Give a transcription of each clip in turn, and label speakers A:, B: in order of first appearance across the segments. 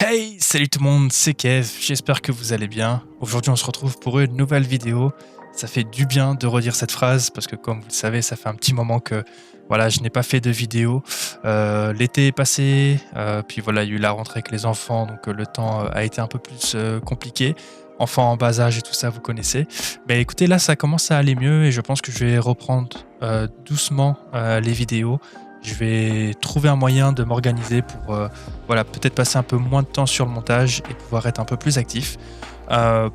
A: Hey, salut tout le monde, c'est Kev, j'espère que vous allez bien. Aujourd'hui on se retrouve pour une nouvelle vidéo. Ça fait du bien de redire cette phrase parce que comme vous le savez, ça fait un petit moment que voilà, je n'ai pas fait de vidéo. L'été est passé, puis voilà, il y a eu la rentrée avec les enfants, donc le temps a été un peu plus compliqué. Enfants en bas âge et tout ça, vous connaissez. Mais écoutez, là ça commence à aller mieux et je pense que je vais reprendre doucement les vidéos. Je vais trouver un moyen de m'organiser pour voilà, peut-être passer un peu moins de temps sur le montage et pouvoir être un peu plus actif.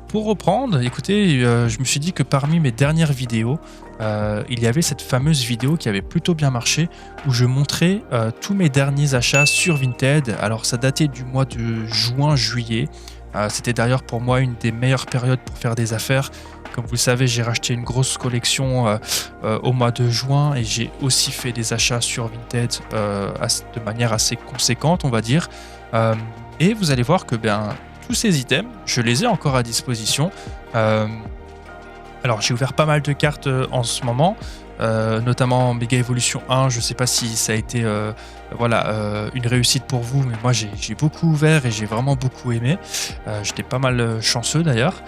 A: Pour reprendre, écoutez, je me suis dit que parmi mes dernières vidéos, il y avait cette fameuse vidéo qui avait plutôt bien marché où je montrais tous mes derniers achats sur Vinted. Alors ça datait du mois de juin-juillet. C'était d'ailleurs pour moi une des meilleures périodes pour faire des affaires. Comme vous le savez, j'ai racheté une grosse collection au mois de juin et j'ai aussi fait des achats sur Vinted de manière assez conséquente, on va dire. Et vous allez voir que tous ces items, je les ai encore à disposition. Alors, j'ai ouvert pas mal de cartes en ce moment, notamment Mega Evolution 1. Je ne sais pas si ça a été une réussite pour vous, mais moi j'ai beaucoup ouvert et j'ai vraiment beaucoup aimé. J'étais pas mal chanceux d'ailleurs.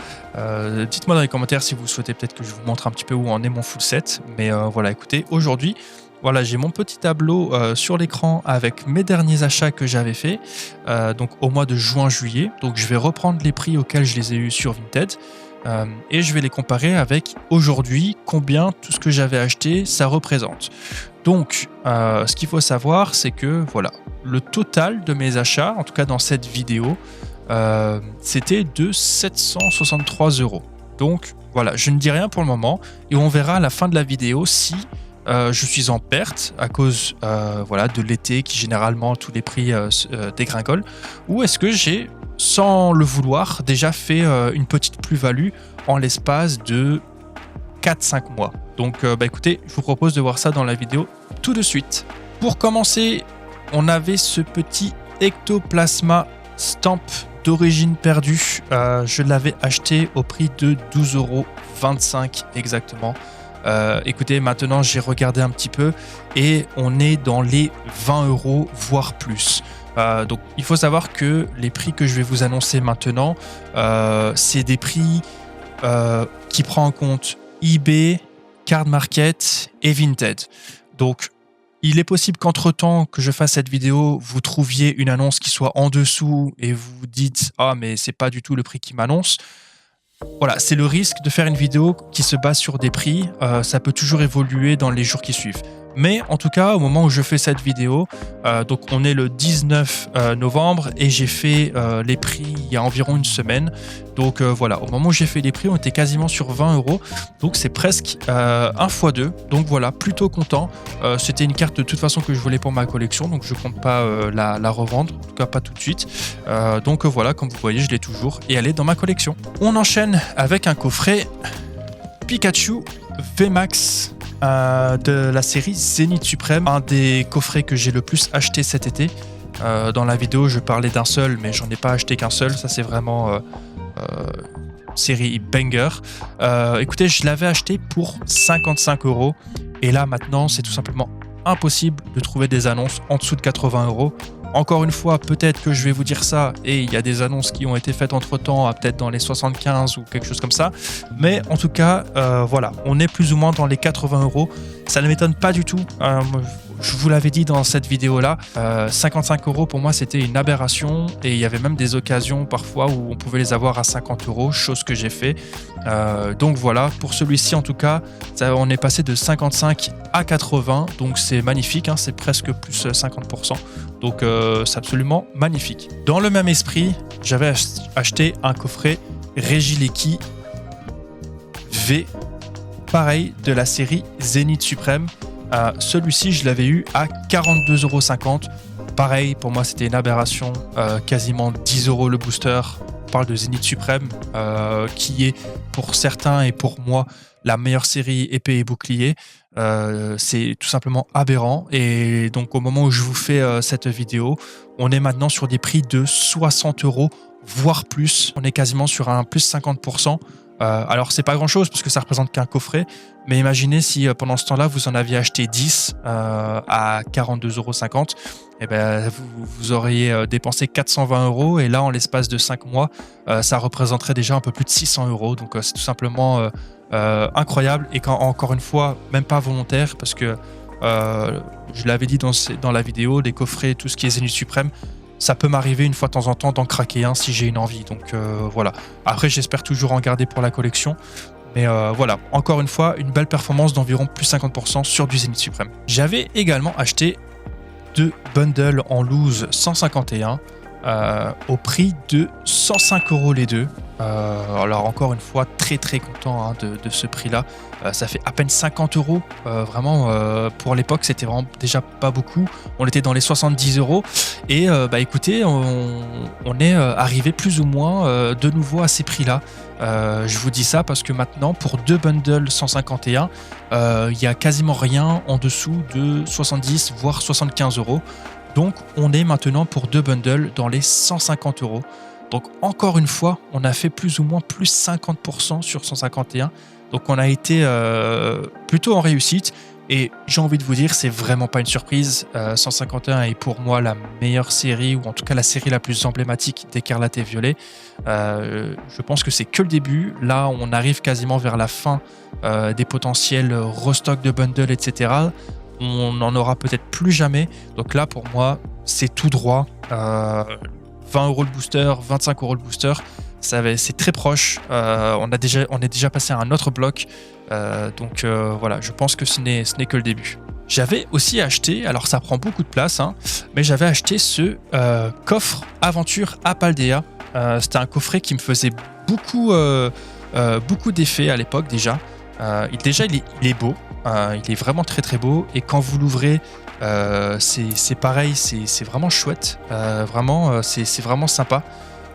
A: Dites-moi dans les commentaires si vous souhaitez peut-être que je vous montre un petit peu où en est mon full set. Mais voilà, écoutez, aujourd'hui, voilà, j'ai mon petit tableau sur l'écran avec mes derniers achats que j'avais fait donc au mois de juin-juillet. Donc je vais reprendre les prix auxquels je les ai eus sur Vinted. Et je vais les comparer avec aujourd'hui, combien tout ce que j'avais acheté, ça représente. Donc, ce qu'il faut savoir, c'est que voilà, le total de mes achats, en tout cas dans cette vidéo, c'était de 763 €. Donc, voilà, je ne dis rien pour le moment et on verra à la fin de la vidéo si je suis en perte à cause de l'été qui généralement tous les prix dégringolent, ou est-ce que j'ai, sans le vouloir, déjà fait une petite plus-value en l'espace de 4-5 mois. Donc écoutez, je vous propose de voir ça dans la vidéo tout de suite. Pour commencer, on avait ce petit Ectoplasma Stamp d'origine perdue. Je l'avais acheté au prix de 12,25 € exactement. Écoutez, maintenant j'ai regardé un petit peu et on est dans les 20 € voire plus. Donc il faut savoir que les prix que je vais vous annoncer maintenant, c'est des prix qui prennent en compte eBay, Card Market et Vinted. Donc il est possible qu'entre-temps que je fasse cette vidéo, vous trouviez une annonce qui soit en dessous et vous vous dites « Ah mais c'est pas du tout le prix qui m'annonce ». Voilà, c'est le risque de faire une vidéo qui se base sur des prix. Ça peut toujours évoluer dans les jours qui suivent. Mais en tout cas, au moment où je fais cette vidéo, donc on est le 19 novembre et j'ai fait les prix il y a environ une semaine. Donc voilà, au moment où j'ai fait les prix, on était quasiment sur 20 €. Donc c'est presque 1 x 2. Donc voilà, plutôt content. C'était une carte de toute façon que je voulais pour ma collection, donc je ne compte pas la revendre, en tout cas pas tout de suite. Donc voilà, comme vous voyez, je l'ai toujours et elle est dans ma collection. On enchaîne avec un coffret Pikachu VMAX de la série Zénith Suprême, un des coffrets que j'ai le plus acheté cet été. Dans la vidéo, je parlais d'un seul, mais j'en ai pas acheté qu'un seul. Ça, c'est vraiment série banger. Écoutez, je l'avais acheté pour 55 € et là, maintenant, c'est tout simplement impossible de trouver des annonces en dessous de 80 €. Encore une fois, peut-être que je vais vous dire ça et il y a des annonces qui ont été faites entre-temps, peut-être dans les 75 ou quelque chose comme ça. Mais en tout cas, voilà, on est plus ou moins dans les 80 €. Ça ne m'étonne pas du tout. Je vous l'avais dit dans cette vidéo-là, 55 € pour moi c'était une aberration et il y avait même des occasions parfois où on pouvait les avoir à 50 €, chose que j'ai fait. Donc voilà, pour celui-ci en tout cas, on est passé de 55 à 80, donc c'est magnifique, hein, c'est presque plus 50%. Donc c'est absolument magnifique. Dans le même esprit, j'avais acheté un coffret Regieleki V, pareil de la série Zénith Suprême. Celui-ci, je l'avais eu à 42,50 €. Pareil, pour moi, c'était une aberration. Quasiment 10 € le booster. On parle de Zénith Suprême, qui est pour certains et pour moi la meilleure série épée et bouclier. C'est tout simplement aberrant. Et donc, au moment où je vous fais cette vidéo, on est maintenant sur des prix de 60 €, voire plus. On est quasiment sur un plus 50%. Alors c'est pas grand chose parce que ça représente qu'un coffret, mais imaginez si pendant ce temps-là vous en aviez acheté 10 à 42,50 €. et ben, vous auriez dépensé 420 euros et là, en l'espace de 5 mois, ça représenterait déjà un peu plus de 600 euros. Donc, c'est tout simplement incroyable et encore une fois, même pas volontaire parce que je l'avais dit dans la vidéo, les coffrets, tout ce qui est Zénith Suprême, ça peut m'arriver une fois de temps en temps d'en craquer un si j'ai une envie. Donc voilà. Après, j'espère toujours en garder pour la collection. Mais voilà, encore une fois, une belle performance d'environ plus 50% sur du Zénith Suprême. J'avais également acheté 2 bundles en loose 151 au prix de 105 euros les deux. Alors encore une fois, très très content de ce prix-là. Ça fait à peine 50 euros. Vraiment, pour l'époque, c'était vraiment déjà pas beaucoup. On était dans les 70 euros. Et bah écoutez, on est arrivé plus ou moins de nouveau à ces prix-là. Je vous dis ça parce que maintenant, pour 2 bundles 151, il y a quasiment rien en dessous de 70 voire 75 euros. Donc, on est maintenant pour 2 bundles dans les 150 euros. Donc, encore une fois, on a fait plus ou moins plus 50% sur 151. Donc, on a été plutôt en réussite. Et j'ai envie de vous dire, c'est vraiment pas une surprise. 151 est pour moi la meilleure série, ou en tout cas la série la plus emblématique d'Écarlate et Violet. Je pense que c'est que le début. Là, on arrive quasiment vers la fin des potentiels restock de bundles, etc. On n'en aura peut-être plus jamais. Donc là, pour moi, c'est tout droit. 20 euros le booster, 25 euros le booster. C'est très proche. On est déjà passé à un autre bloc. Donc voilà, je pense que ce n'est que le début. J'avais aussi acheté, alors ça prend beaucoup de place, mais j'avais acheté ce coffre aventure à Paldea. C'était un coffret qui me faisait beaucoup d'effets à l'époque déjà. Il est beau. Il est vraiment très très beau et quand vous l'ouvrez, c'est pareil, c'est vraiment chouette. Vraiment, c'est vraiment sympa.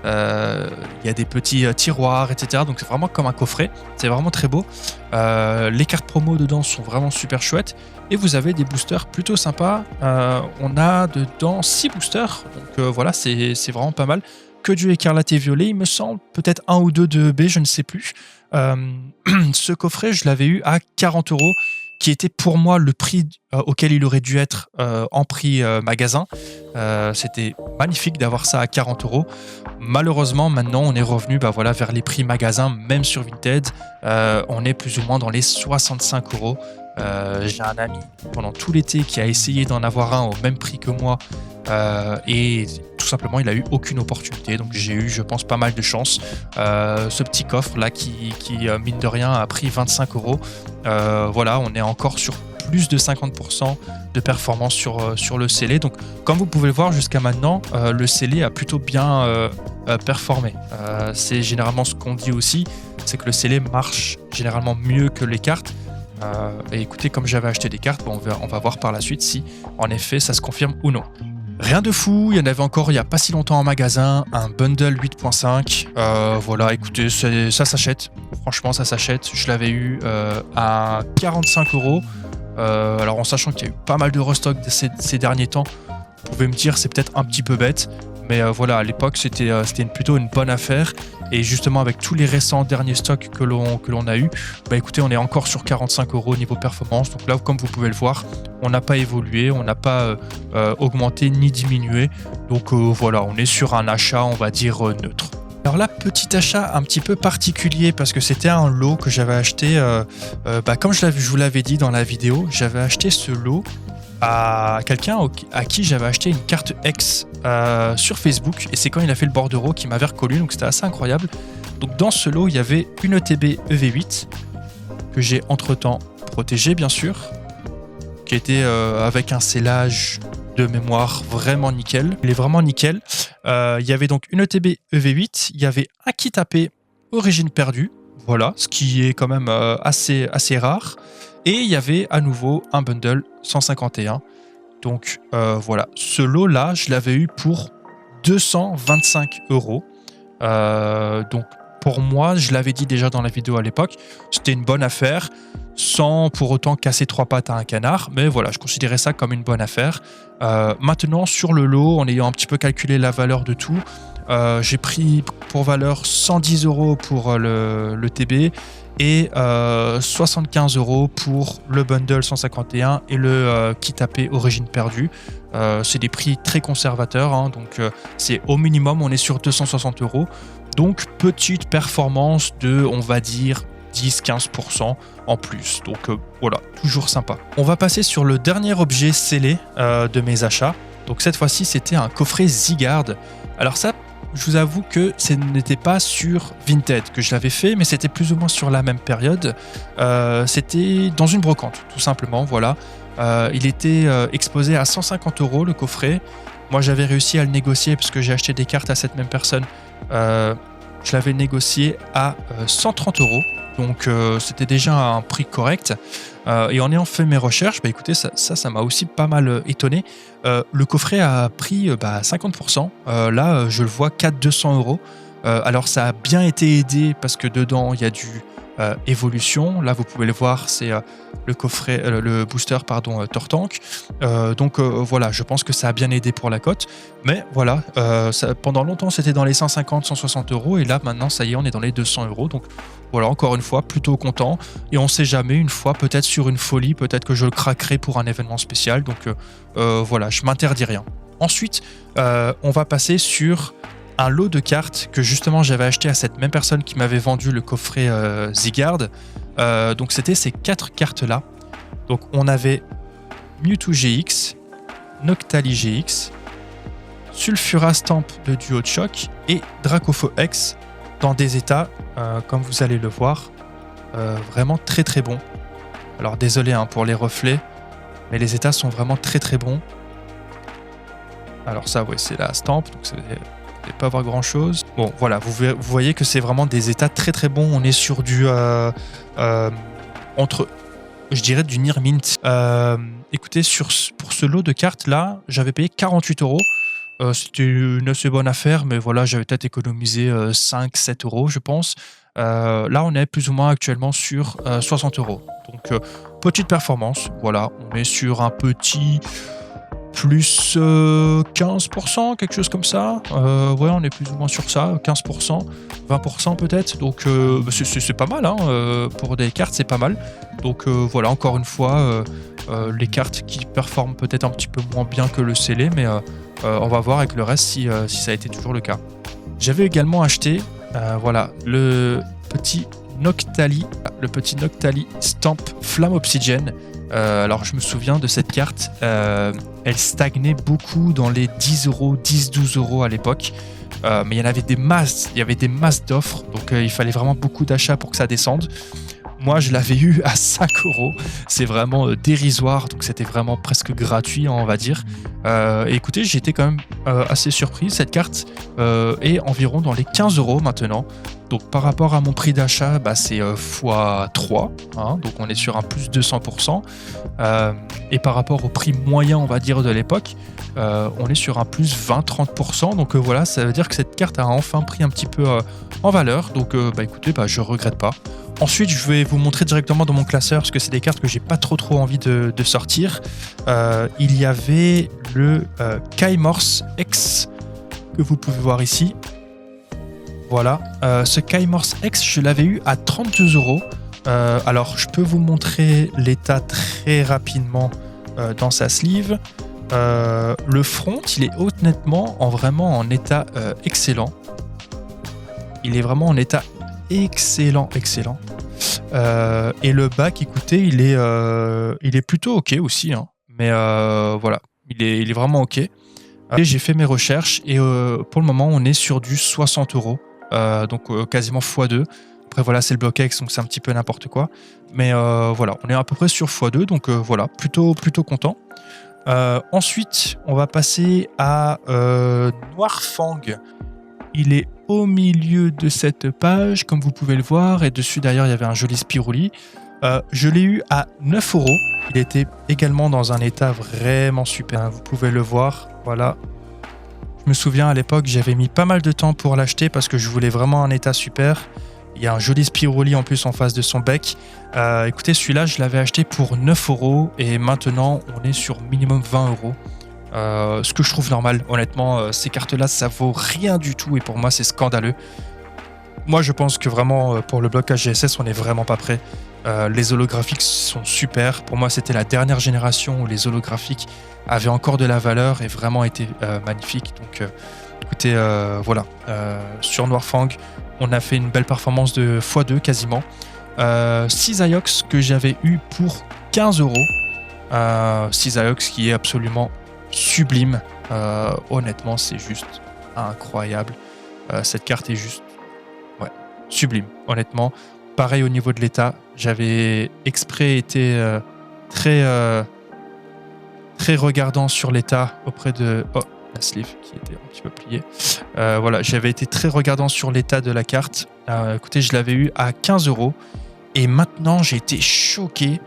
A: Il y a des petits tiroirs, etc. Donc c'est vraiment comme un coffret. C'est vraiment très beau. Les cartes promo dedans sont vraiment super chouettes. Et vous avez des boosters plutôt sympas. On a dedans 6 boosters. Donc voilà, c'est vraiment pas mal. Que du Écarlate et Violet, il me semble. Peut-être un ou deux de B, je ne sais plus. Ce coffret, je l'avais eu à 40 euros, qui était pour moi le prix auquel il aurait dû être en prix magasin. C'était magnifique d'avoir ça à 40 euros. Malheureusement, maintenant, on est revenu vers les prix magasin, même sur Vinted. On est plus ou moins dans les 65 euros. J'ai un ami pendant tout l'été qui a essayé d'en avoir un au même prix que moi et tout simplement il a eu aucune opportunité, donc j'ai eu, je pense, pas mal de chance. Ce petit coffre là qui mine de rien a pris 25 euros. Voilà, on est encore sur plus de 50% de performance sur le scellé. Donc comme vous pouvez le voir jusqu'à maintenant, le scellé a plutôt bien performé. C'est généralement ce qu'on dit aussi, c'est que le scellé marche généralement mieux que les cartes. Et écoutez, comme j'avais acheté des cartes, on va voir par la suite si en effet ça se confirme ou non. Rien de fou, il y en avait encore il n'y a pas si longtemps en magasin, un bundle 8.5. Voilà, écoutez, ça s'achète. Franchement, ça s'achète. Je l'avais eu à 45 euros. Alors en sachant qu'il y a eu pas mal de restock ces derniers temps, vous pouvez me dire c'est peut-être un petit peu bête. Mais voilà, à l'époque, c'était plutôt une bonne affaire. Et justement, avec tous les récents derniers stocks que l'on a eu, écoutez, on est encore sur 45 euros niveau performance. Donc là, comme vous pouvez le voir, on n'a pas évolué, on n'a pas augmenté ni diminué. Donc voilà, on est sur un achat, on va dire, neutre. Alors là, petit achat un petit peu particulier parce que c'était un lot que j'avais acheté, comme je vous l'avais dit dans la vidéo, j'avais acheté ce lot à quelqu'un à qui j'avais acheté une carte X sur Facebook, et c'est quand il a fait le bordereau qui m'avait reconnu, donc c'était assez incroyable. Donc dans ce lot, il y avait une ETB EV8 que j'ai entre-temps protégée, bien sûr, qui était avec un scellage de mémoire vraiment nickel. Il est vraiment nickel. Il y avait donc une ETB EV8, il y avait un kit AP Origine perdue, voilà, ce qui est quand même assez rare. Et il y avait à nouveau un bundle 151. Donc voilà, ce lot-là, je l'avais eu pour 225 euros. Donc pour moi, je l'avais dit déjà dans la vidéo à l'époque, c'était une bonne affaire, sans pour autant casser 3 pattes à un canard. Mais voilà, je considérais ça comme une bonne affaire. Maintenant, sur le lot, en ayant un petit peu calculé la valeur de tout, j'ai pris pour valeur 110 euros pour le TB et 75 € pour le bundle 151 et le kit AP Origine perdue. C'est des prix très conservateurs, hein, donc c'est au minimum, on est sur 260 €. Donc petite performance de, on va dire, 10-15% en plus. Donc voilà, toujours sympa. On va passer sur le dernier objet scellé de mes achats. Donc cette fois-ci, c'était un coffret Zygarde. Alors ça, je vous avoue que ce n'était pas sur Vinted que je l'avais fait, mais c'était plus ou moins sur la même période. C'était dans une brocante, tout simplement, voilà. Il était exposé à 150 € le coffret. Moi, j'avais réussi à le négocier parce que j'ai acheté des cartes à cette même personne. Je l'avais négocié à 130 €. Donc c'était déjà un prix correct. Et en ayant fait mes recherches, bah écoutez, ça m'a aussi pas mal étonné. Le coffret a pris 50%. Là, je le vois qu'à 200 €. Alors ça a bien été aidé parce que dedans, il y a du évolution. Là, vous pouvez le voir, c'est le coffret, le booster, pardon, Tortank. Donc voilà, je pense que ça a bien aidé pour la cote. Mais voilà, pendant longtemps, c'était dans les 150-160 € et là, maintenant, ça y est, on est dans les 200 €. Donc voilà, encore une fois, plutôt content. Et on ne sait jamais, une fois, peut-être sur une folie, peut-être que je le craquerai pour un événement spécial. Donc voilà, je m'interdis rien. Ensuite, on va passer sur un lot de cartes que justement j'avais acheté à cette même personne qui m'avait vendu le coffret Zygarde. Donc c'était ces 4 cartes-là. Donc on avait Mewtwo GX, Noctali GX, Sulfura Stamp de duo de choc et Dracofeu X dans des états, comme vous allez le voir, vraiment très très bons. Alors désolé hein, pour les reflets, mais les états sont vraiment très très bons. Alors ça, ouais, c'est la stamp, donc ça ne pas avoir grand chose. Bon, voilà, vous voyez que c'est vraiment des états très très bons. On est sur du entre, je dirais, du near mint. Écoutez, pour ce lot de cartes là, j'avais payé 48 €. C'était une assez bonne affaire, mais voilà, j'avais peut-être économisé 5-7 € je pense. Là, on est plus ou moins actuellement sur 60 €. Donc, petite performance. Voilà, on est sur un petit plus 15%, quelque chose comme ça. Ouais, on est plus ou moins sur ça, 15%, 20% peut-être. Donc, c'est pas mal, hein, pour des cartes, c'est pas mal. Donc, voilà, encore une fois, les cartes qui performent peut-être un petit peu moins bien que le scellé, mais on va voir avec le reste si ça a été toujours le cas. J'avais également acheté voilà, le petit Noctali Stamp Flamme Obsidienne. Alors je me souviens de cette carte, elle stagnait beaucoup dans les 10 €, 10-12 € à l'époque. Mais il y avait des masses d'offres, donc il fallait vraiment beaucoup d'achats pour que ça descende. Moi, je l'avais eu à 5 €. C'est vraiment dérisoire, donc c'était vraiment presque gratuit, hein, on va dire. Et écoutez, j'étais quand même assez surpris. Cette carte est environ dans les 15 € maintenant. Donc par rapport à mon prix d'achat, c'est x3. Hein, donc on est sur un plus 200%. Et par rapport au prix moyen, on va dire, de l'époque, on est sur un plus 20-30%. Donc voilà, ça veut dire que cette carte a enfin pris un petit peu en valeur. Donc écoutez, je regrette pas. Ensuite, je vais vous montrer directement dans mon classeur, parce que c'est des cartes que j'ai pas trop envie de sortir. Il y avait le Kaimorse X, que vous pouvez voir ici. Voilà, ce Kaimorse X, je l'avais eu à 32 €. Alors, je peux vous montrer l'état très rapidement dans sa sleeve. Le front, il est honnêtement vraiment en état excellent. Il est vraiment en état excellent. Et le back, écoutez, il est plutôt ok aussi, hein. Mais voilà, il est vraiment ok. Et j'ai fait mes recherches et pour le moment, on est sur du 60 €. Donc quasiment x2. Après voilà, c'est le bloc X, donc c'est un petit peu n'importe quoi. Mais voilà, on est à peu près sur x2, donc voilà, plutôt content. Ensuite, on va passer à Noirfang. Il est au milieu de cette page, comme vous pouvez le voir, et dessus d'ailleurs il y avait un joli Spirouli. Je l'ai eu à 9 €. Il était également dans un état vraiment super. Vous pouvez le voir, voilà. Je me souviens à l'époque, j'avais mis pas mal de temps pour l'acheter parce que je voulais vraiment un état super. Il y a un joli Spirouli en plus en face de son bec. Écoutez, celui-là, je l'avais acheté pour 9 € et maintenant, on est sur minimum 20 €. Ce que je trouve normal, honnêtement, ces cartes-là, ça vaut rien du tout et pour moi, c'est scandaleux. Moi, je pense que vraiment, pour le blocage GSS, on n'est vraiment pas prêt. Les holographiques sont super. Pour moi, c'était la dernière génération où les holographiques avaient encore de la valeur et vraiment étaient magnifiques. Donc, écoutez, voilà. Sur Noirfang, on a fait une belle performance de x2 quasiment. 6 Iox que j'avais eu pour 15 €. 6 Iox qui est absolument sublime. Honnêtement, c'est juste incroyable. Cette carte est juste ouais, sublime, honnêtement. Pareil au niveau de l'état, j'avais exprès été très, très regardant sur l'état auprès de... Oh, la sleeve qui était un petit peu pliée. Voilà, j'avais été très regardant sur l'état de la carte. Écoutez, je l'avais eu à 15 € et maintenant j'ai été choqué.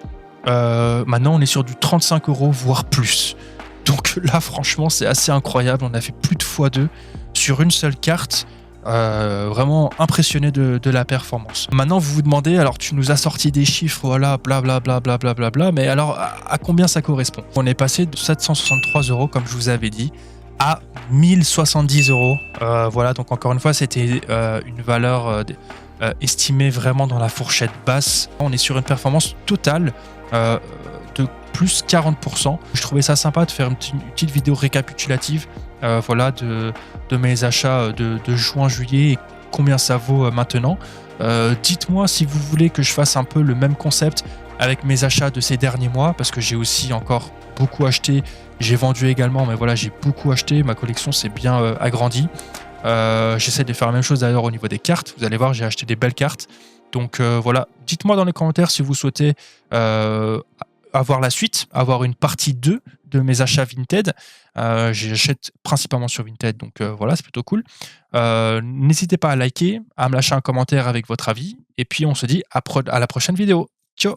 A: Maintenant, on est sur du 35 €, voire plus. Donc là, franchement, c'est assez incroyable. On a fait plus de x2 sur une seule carte. Vraiment impressionné de la performance. Maintenant, vous vous demandez, alors tu nous as sorti des chiffres, voilà, blablabla, blablabla, mais alors à combien ça correspond? On est passé de 763 €, comme je vous avais dit, à 1070 €. Voilà, donc encore une fois, c'était une valeur estimée vraiment dans la fourchette basse. On est sur une performance totale euh, de plus 40%. Je trouvais ça sympa de faire une petite vidéo récapitulative voilà, de mes achats de juin-juillet et combien ça vaut maintenant. Dites-moi si vous voulez que je fasse un peu le même concept avec mes achats de ces derniers mois, parce que j'ai aussi encore beaucoup acheté. J'ai vendu également, mais voilà, j'ai beaucoup acheté. Ma collection s'est bien agrandie. J'essaie de faire la même chose d'ailleurs au niveau des cartes. Vous allez voir, j'ai acheté des belles cartes. Donc voilà, dites-moi dans les commentaires si vous souhaitez avoir la suite, avoir une partie 2 de mes achats Vinted. J'achète principalement sur Vinted, donc voilà, c'est plutôt cool. N'hésitez pas à liker, à me lâcher un commentaire avec votre avis. Et puis on se dit à la prochaine vidéo. Ciao!